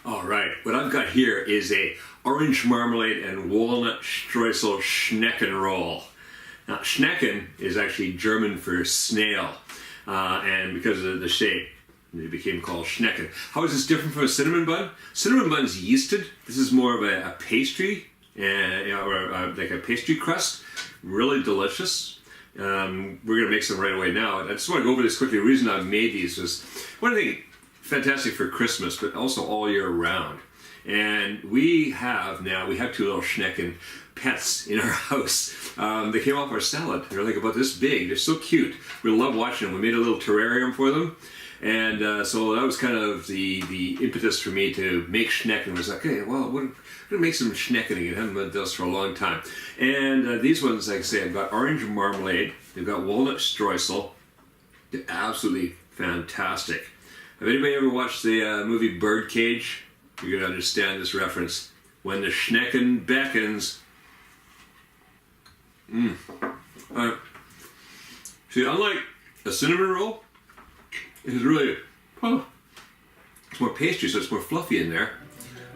All right, what I've got here is a orange marmalade and walnut streusel Schnecken roll. Now, Schnecken is actually German for snail, and because of the shape, it became called Schnecken. How is this different from a cinnamon bun? Cinnamon bun is yeasted. This is more of a pastry, or like a pastry crust. Really delicious. We're going to make some right away now. I just want to go over this quickly. The reason I made these was, one thing, fantastic for Christmas, but also all year round. And we have two little Schnecken pets in our house. They came off our salad. They're like about this big. They're so cute. We love watching them. We made a little terrarium for them. And so that was kind of the impetus for me to make Schnecken. I was like, okay, well, we're going to make some Schnecken again. I haven't done this for a long time. And these ones, like I say, I've got orange marmalade. They've got walnut streusel. They're absolutely fantastic. Have anybody ever watched the movie Birdcage? You're going to understand this reference. When the Schnecken beckons. See, unlike a cinnamon roll, it is really, it's more pastry, so it's more fluffy in there.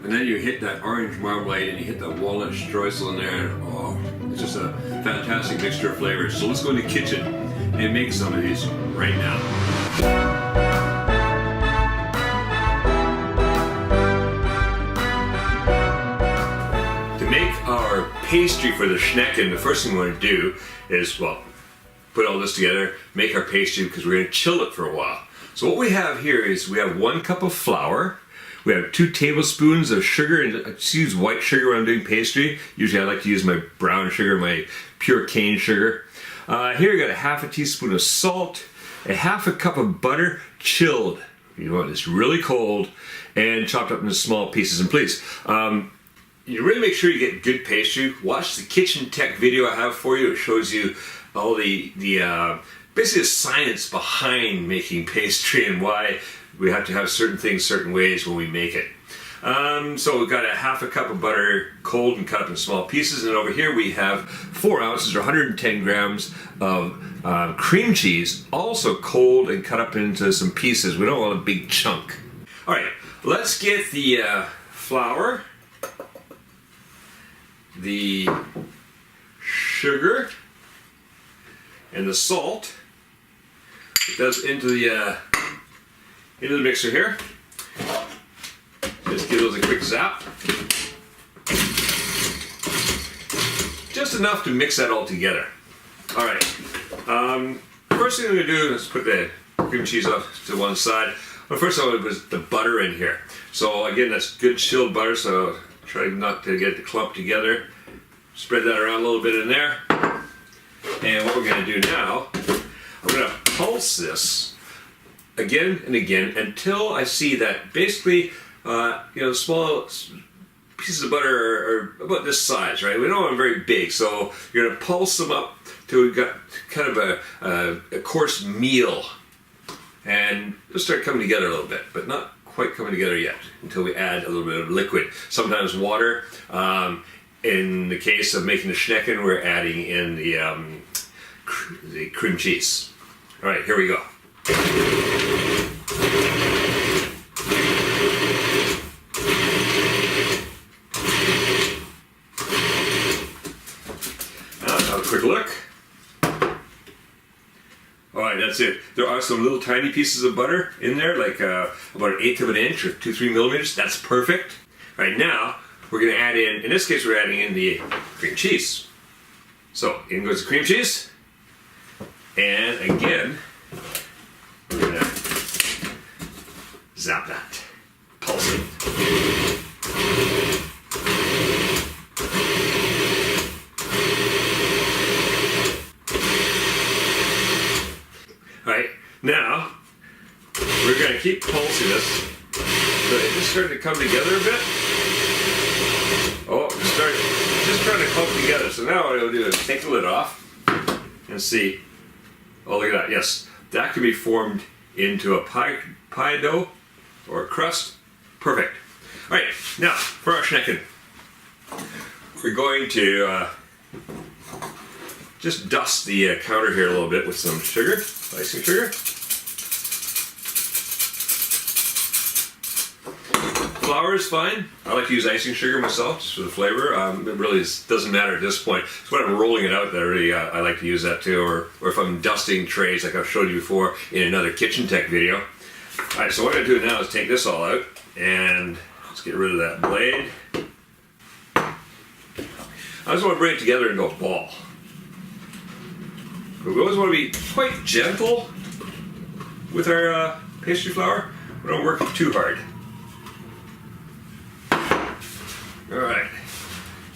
And then you hit that orange marmalade and you hit that walnut streusel in there, and it's just a fantastic mixture of flavors. So let's go in the kitchen and make some of these right now. Our pastry for the Schnecken, the first thing we want to do is, well, put all this together, make our pastry, because we're going to chill it for a while. So what we have here is we have 1 cup of flour, we have 2 tablespoons of sugar, and I just use white sugar when I'm doing pastry. Usually I like to use my brown sugar, my pure cane sugar. Here we got a ½ teaspoon of salt, a ½ cup of butter, chilled. You want this really cold, and chopped up into small pieces. And please, you really make sure you get good pastry. Watch the kitchen tech video I have for you. It shows you all the basically the science behind making pastry and why we have to have certain things certain ways when we make it. So we've got a ½ cup of butter, cold and cut up in small pieces, and over here we have 4 ounces or 110 grams of cream cheese, also cold and cut up into some pieces. We don't want a big chunk. All right, let's get the flour, the sugar, and the salt. Put those into the mixer here. Just give those a quick zap. Just enough to mix that all together. All right. First thing I'm going to do is put the cream cheese off to one side. But first I wanted was the butter in here. So again, that's good chilled butter, so try not to get the clump together. Spread that around a little bit in there. And what we're going to do now, I'm going to pulse this again and again until I see that basically, small pieces of butter are about this size, right? We don't want them very big, so you're going to pulse them up till we've got kind of a coarse meal. And it'll start coming together a little bit, but not quite coming together yet until we add a little bit of liquid. Sometimes water. In the case of making the Schnecken, we're adding in the cream cheese. All right, here we go. Now let's have a quick look. All right, that's it. There are some little tiny pieces of butter in there, like about 1/8 of an inch or 2-3 millimeters. That's perfect. All right, now we're going to add in this case, we're adding in the cream cheese. So in goes the cream cheese. And again, we're going to zap that, pulse it. All right, now we're going to keep pulsing this. So it just started to come together a bit. Oh, just trying to clump together. So now what I'll do is take the lid off and see. Oh, look at that. Yes, that can be formed into a pie dough or a crust. Perfect. All right, now for our Schnecken, we're going to just dust the counter here a little bit with some sugar, icing sugar. flour is fine. I like to use icing sugar myself, just for the flavor. It really doesn't matter at this point. It's when I'm rolling it out that I like to use that too, or if I'm dusting trays like I've showed you before in another kitchen tech video. Alright, so what I'm going to do now is take this all out and let's get rid of that blade. I just want to bring it together into a ball. We always want to be quite gentle with our pastry flour. We don't work it too hard. Alright,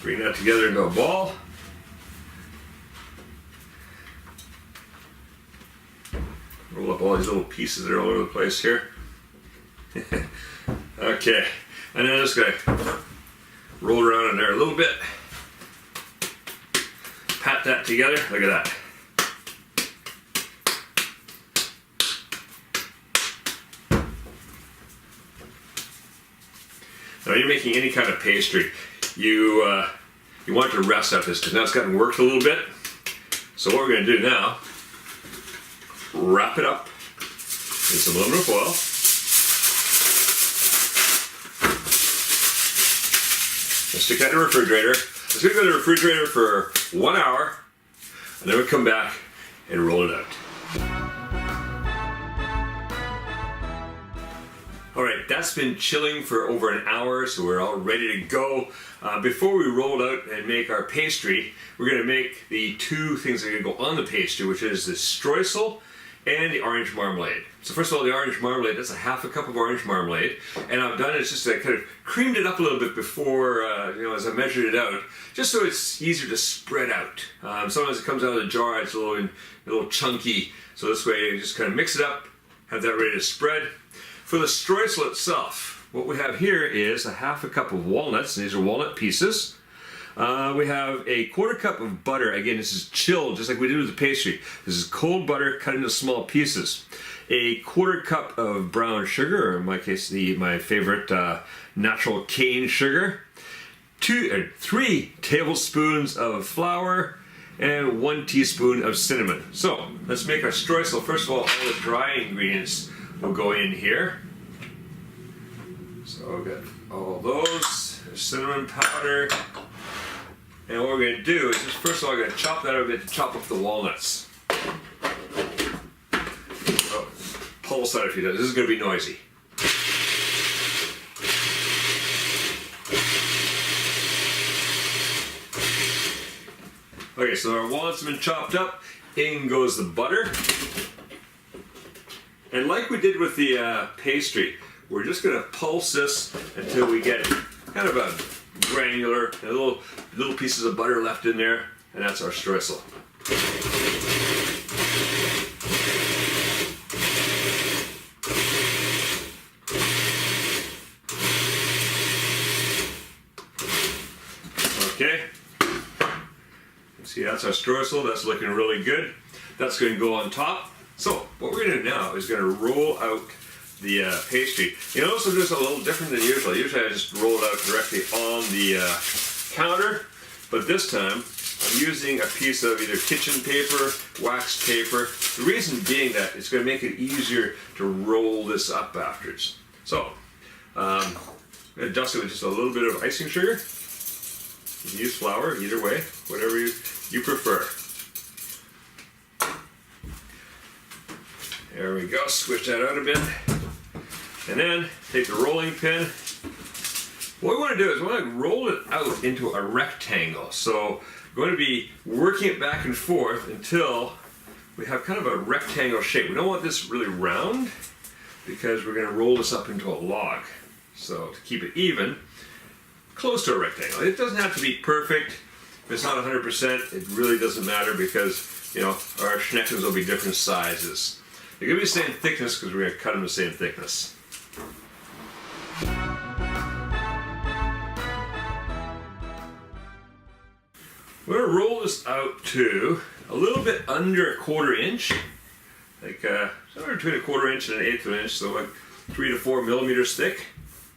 bring that together into a ball. Roll up all these little pieces that are all over the place here. Okay, and then I'm just going to roll around in there a little bit. Pat that together, look at that. Now when you're making any kind of pastry, you want to rest out this because now it's gotten worked a little bit. So what we're going to do now, wrap it up in some aluminum foil. And stick that in the refrigerator. It's going to go to the refrigerator for 1 hour, and then we come back and roll it out. Alright, that's been chilling for over an hour, so we're all ready to go. Before we roll it out and make our pastry, we're going to make the two things that are going to go on the pastry, which is the streusel and the orange marmalade. So first of all, the orange marmalade, that's a half a cup of orange marmalade, and I've done it just I kind of creamed it up a little bit before, as I measured it out, just so it's easier to spread out. Sometimes it comes out of the jar, it's a little chunky, so this way you just kind of mix it up, have that ready to spread. For the streusel itself, what we have here is a half a cup of walnuts. These are walnut pieces. We have a 1/4 cup of butter. Again, this is chilled, just like we did with the pastry. This is cold butter cut into small pieces. A 1/4 cup of brown sugar, or in my case, my favorite natural cane sugar. 3 tablespoons of flour, and 1 teaspoon of cinnamon. So let's make our streusel. First of all the dry ingredients will go in here. So I've got all those, cinnamon powder, and what we're going to do is just first of all I'm going to chop that a bit to chop up the walnuts. Oh, pulse that if you do. This is going to be noisy. Okay, so our walnuts have been chopped up. In goes the butter. And like we did with the pastry, we're just going to pulse this until we get kind of a granular, little pieces of butter left in there, and that's our streusel. Okay, see, that's our streusel. That's looking really good. That's going to go on top. So what we're going to do now is going to roll out the pastry. You notice that this is a little different than usual. Usually I just roll it out directly on the counter, but this time I'm using a piece of either kitchen paper, wax paper. The reason being that it's going to make it easier to roll this up afterwards. So I'm going to dust it with just a little bit of icing sugar. You can use flour, either way, whatever you prefer. There we go, switch that out a bit. And then take the rolling pin. What we want to do is we want to roll it out into a rectangle. So we're going to be working it back and forth until we have kind of a rectangle shape. We don't want this really round because we're going to roll this up into a log. So to keep it even, close to a rectangle. It doesn't have to be perfect. If it's not 100%, it really doesn't matter because, our Schneckens will be different sizes. They're going to be the same thickness because we're going to cut them the same thickness. We're going to roll this out to a little bit under 1/4 inch, like somewhere between 1/4 inch and 1/8 of an inch, so like 3 to 4 millimeters thick.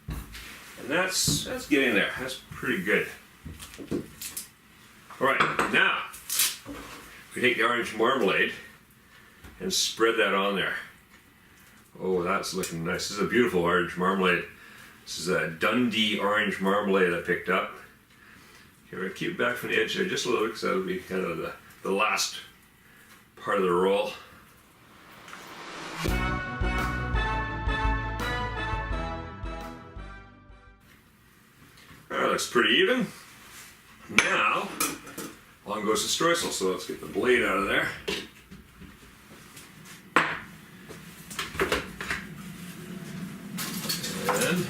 And that's getting there. That's pretty good. All right, now we take the orange marmalade and spread that on there. Oh, that's looking nice. This is a beautiful orange marmalade. This is a Dundee orange marmalade I picked up. Okay, we're going to keep it back from the edge there just a little bit because that'll be kind of the last part of the roll. Alright, looks pretty even. Now, along goes the streusel, so let's get the blade out of there. And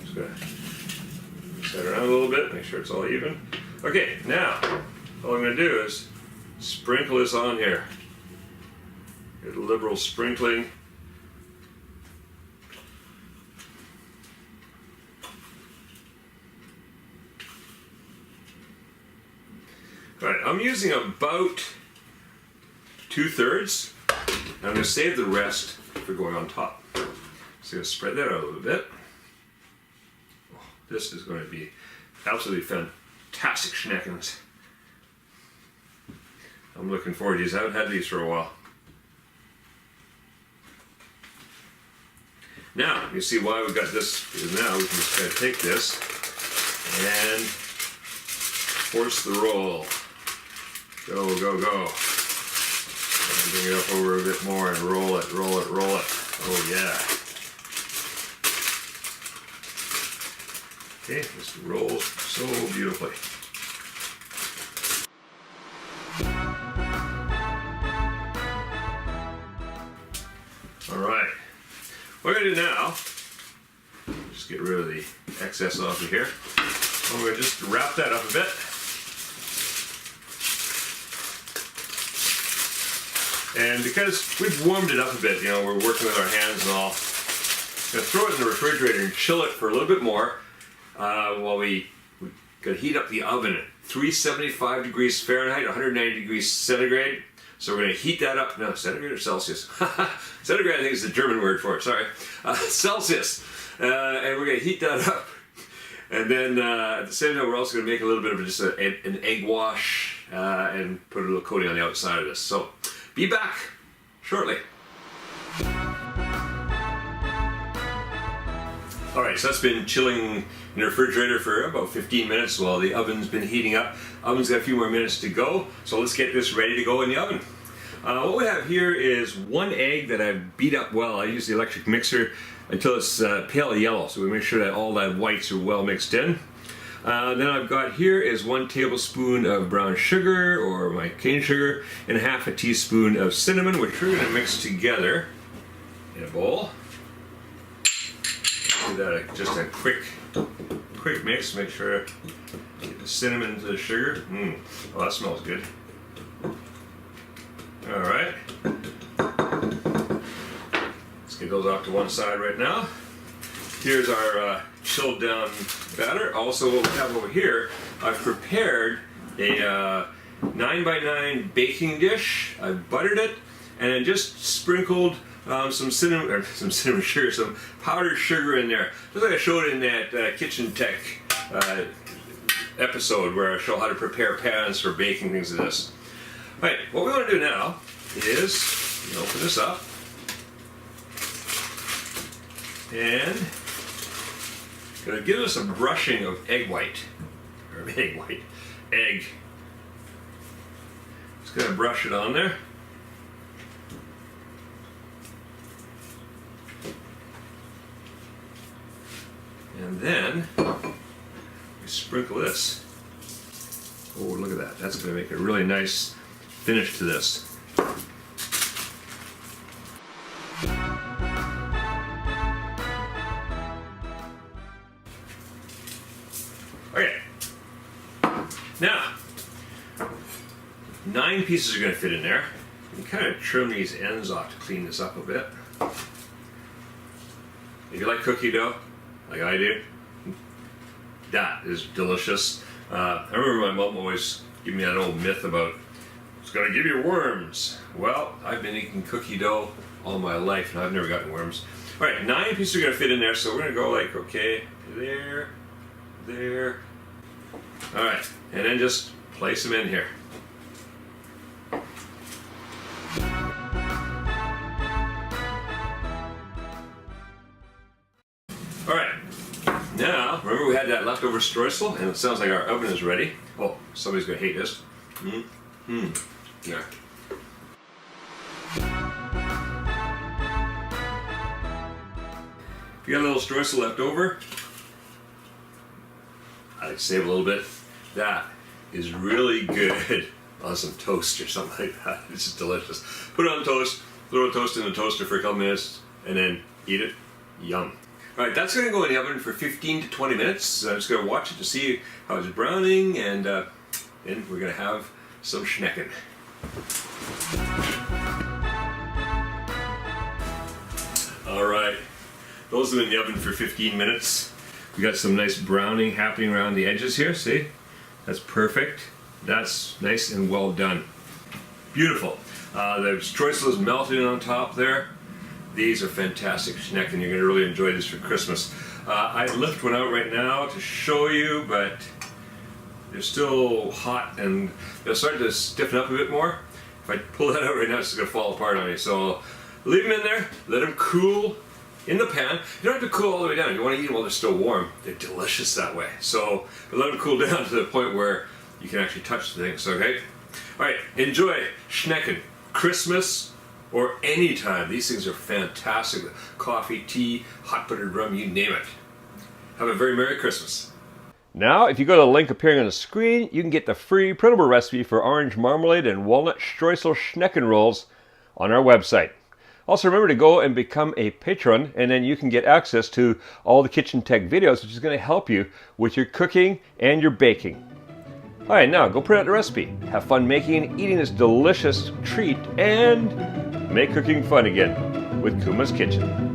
just going to set it around a little bit, make sure it's all even. Okay, now, all I'm going to do is sprinkle this on here. Get a liberal sprinkling. Alright, I'm using about 2/3. I'm going to save the rest for going on top. So I'm going to spread that out a little bit. Oh, this is going to be absolutely fantastic Schneckens. I'm looking forward to these. I haven't had these for a while. Now, you see why we got this, because now we can just kind of take this and force the roll. Go, go, go. And bring it up over a bit more and roll it, roll it, roll it. Oh yeah. Okay, this rolls so beautifully. Alright. What I'm going to do now, just get rid of the excess off of here. I'm going to just wrap that up a bit. And because we've warmed it up a bit, you know, we're working with our hands and all, I'm going to throw it in the refrigerator and chill it for a little bit more while we going to heat up the oven at 375 degrees Fahrenheit, 190 degrees centigrade. So we're going to heat that up. No, centigrade or Celsius? Centigrade, I think, is the German word for it. Sorry. Celsius. And we're going to heat that up. And then at the same time, we're also going to make a little bit of just an egg wash and put a little coating on the outside of this. So be back shortly. Alright, so that's been chilling in the refrigerator for about 15 minutes while the oven's been heating up. Oven's got a few more minutes to go, so let's get this ready to go in the oven. What we have here is one egg that I've beat up well. I use the electric mixer until it's pale yellow, so we make sure that all that whites are well mixed in. Then I've got here is 1 tablespoon of brown sugar, or my cane sugar, and half a teaspoon of cinnamon, which we're going to mix together in a bowl. Do that just a quick mix. Make sure get the cinnamon to the sugar. Oh, that smells good. All right, let's get those off to one side right now. Here's our chilled down batter. Also, what we have over here, I've prepared a 9x9 baking dish. I've buttered it and then just sprinkled some cinnamon sugar, some powdered sugar in there, just like I showed in that kitchen tech episode where I show how to prepare pans for baking things like this. All right, what we want to do now is open this up and gonna give us a brushing of egg. Just gonna brush it on there. And then we sprinkle this. Oh, look at that. That's going to make a really nice finish to this. Okay. Now, 9 pieces are going to fit in there. You can kind of trim these ends off to clean this up a bit. If you like cookie dough, like I do, that is delicious. I remember my mom always giving me that old myth about it's going to give you worms. Well, I've been eating cookie dough all my life and I've never gotten worms. All right, 9 pieces are going to fit in there, so we're going to go like, okay, there. All right, and then just place them in here. All right, Remember we had that leftover streusel, and it sounds like our oven is ready. Oh, somebody's gonna hate this. Yeah. If you got a little streusel left over, I like to save a little bit. That is really good on some toast or something like that. It's just delicious. Put it on toast, throw a toast in the toaster for a couple minutes, and then eat it. Yum. Alright, that's going to go in the oven for 15 to 20 minutes. I'm just going to watch it to see how it's browning, and then we're going to have some Schnecken. Alright, those have been in the oven for 15 minutes. We got some nice browning happening around the edges here, see? That's perfect. That's nice and well done. Beautiful. The streusel is melting on top there. These are fantastic Schnecken. You're going to really enjoy this for Christmas. I lift one out right now to show you, but they're still hot and they're starting to stiffen up a bit more. If I pull that out right now, it's just going to fall apart on me. So leave them in there, let them cool in the pan. You don't have to cool all the way down. You want to eat them while they're still warm. They're delicious that way. So let them cool down to the point where you can actually touch the things, okay? All right, enjoy Schnecken. Christmas or any time. These things are fantastic. Coffee, tea, hot buttered rum, you name it. Have a very Merry Christmas. Now, if you go to the link appearing on the screen, you can get the free printable recipe for orange marmalade and walnut streusel Schnecken rolls on our website. Also, remember to go and become a patron, and then you can get access to all the kitchen tech videos, which is going to help you with your cooking and your baking. Alright, now go print out the recipe. Have fun making and eating this delicious treat, and make cooking fun again with Kuma's Kitchen.